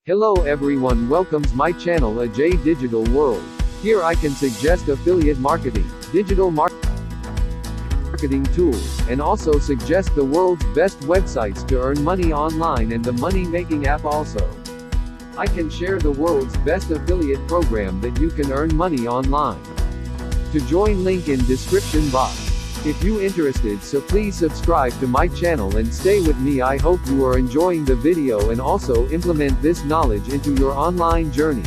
Hello everyone, welcomes my channel Ajay Digital World. Here I can suggest affiliate marketing, digital marketing tools, and also suggest the world's best websites to earn money online and the money making app also. I can share the world's best affiliate program that you can earn money online. To join, link in description box. If you interested, so please subscribe to my channel and stay with me. I hope you are enjoying the video and also implement this knowledge into your online journey.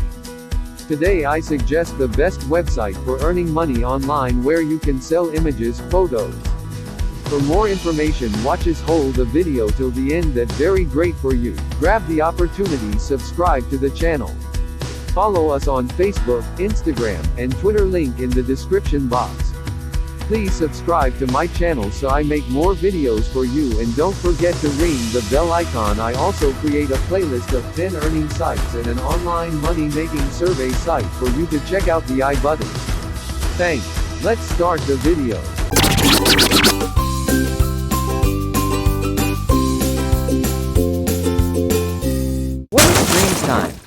Today I suggest the best website for earning money online where you can sell images, photos. For more information, watches whole the video till the end. That very great for you. Grab the opportunity, subscribe to the channel. Follow us on Facebook, Instagram, and Twitter, link in the description box. Please subscribe to my channel so I make more videos for you, and don't forget to ring the bell icon. I also create a playlist of 10 earning sites and an online money making survey site for you to check out the I button. Thanks. Let's start the video. What is DreamsTime?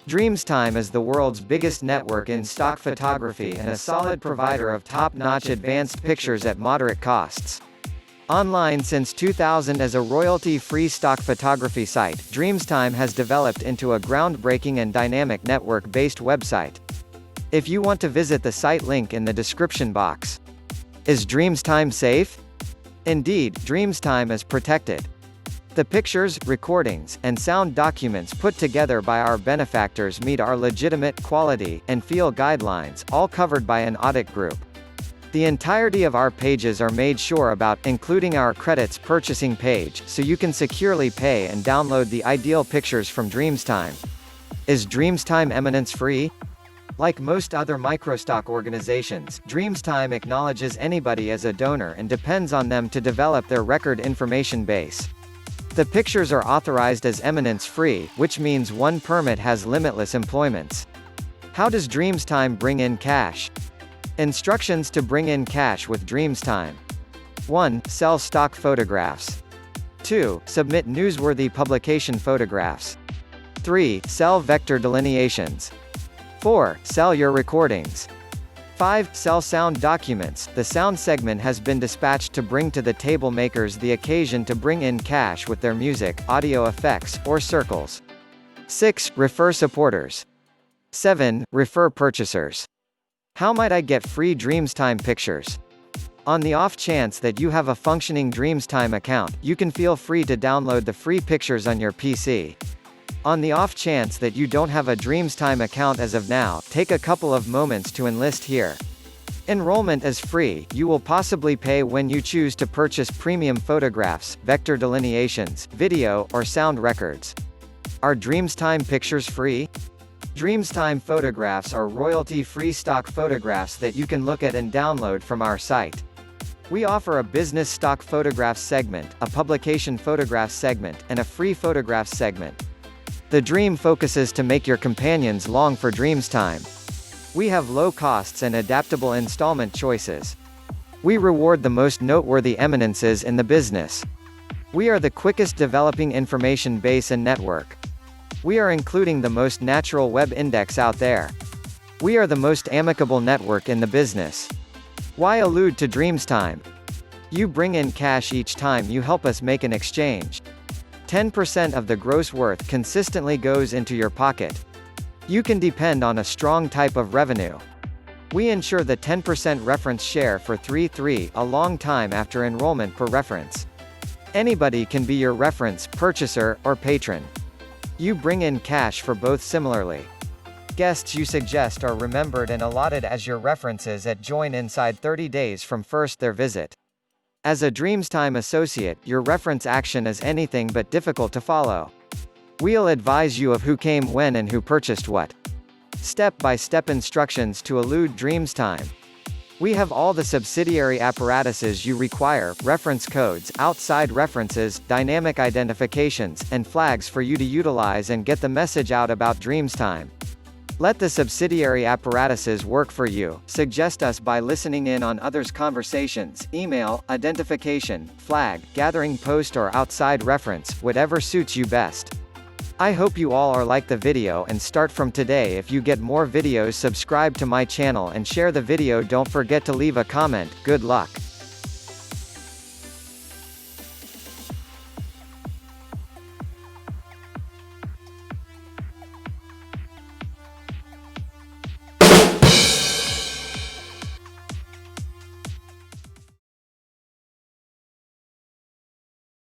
DreamsTime is the world's biggest network in stock photography and a solid provider of top-notch advanced pictures at moderate costs. Online since 2000 as a royalty-free stock photography site, DreamsTime has developed into a groundbreaking and dynamic network-based website. If you want to visit the site, link in the description box. Is DreamsTime safe? Indeed, DreamsTime is protected. The pictures, recordings, and sound documents put together by our benefactors meet our legitimate, quality, and feel guidelines, all covered by an audit group. The entirety of our pages are made sure about, including our credits purchasing page, so you can securely pay and download the ideal pictures from DreamsTime. Is DreamsTime eminence free? Like most other microstock organizations, DreamsTime acknowledges anybody as a donor and depends on them to develop their record information base. The pictures are authorized as eminence-free, which means one permit has limitless employments. How does DreamsTime bring in cash? Instructions to bring in cash with DreamsTime. 1. Sell stock photographs. 2. Submit newsworthy publication photographs. 3. Sell vector delineations. 4. Sell your recordings. 5. Sell sound documents. The sound segment has been dispatched to bring to the table makers the occasion to bring in cash with their music, audio effects, or circles. 6. Refer supporters. 7. Refer purchasers. How might I get free DreamsTime pictures? On the off chance that you have a functioning DreamsTime account, you can feel free to download the free pictures on your PC. On the off chance that you don't have a DreamsTime account as of now, take a couple of moments to enlist here. Enrollment is free. You will possibly pay when you choose to purchase premium photographs, vector delineations, video, or sound records. Are DreamsTime pictures free? DreamsTime photographs are royalty-free stock photographs that you can look at and download from our site. We offer a business stock photographs segment, a publication photographs segment, and a free photographs segment. The dream focuses to make your companions long for DreamsTime. We have low costs and adaptable installment choices. We reward the most noteworthy eminences in the business. We are the quickest developing information base and network. We are including the most natural web index out there. We are the most amicable network in the business. Why allude to DreamsTime? You bring in cash each time you help us make an exchange. 10% of the gross worth consistently goes into your pocket. You can depend on a strong type of revenue. We ensure the 10% reference share for 3 a long time after enrollment per reference. Anybody can be your reference, purchaser, or patron. You bring in cash for both similarly. Guests you suggest are remembered and allotted as your references at join inside 30 days from first their visit. As a DreamsTime associate, your reference action is anything but difficult to follow. We'll advise you of who came when and who purchased what. Step-by-step instructions to elude DreamsTime. We have all the subsidiary apparatuses you require, reference codes, outside references, dynamic identifications, and flags for you to utilize and get the message out about DreamsTime. Let the subsidiary apparatuses work for you. Suggest us by listening in on others' conversations, email, identification, flag, gathering post or outside reference, whatever suits you best. I hope you all are like the video and start from today. If you get more videos, subscribe to my channel and share the video. Don't forget to leave a comment. Good luck.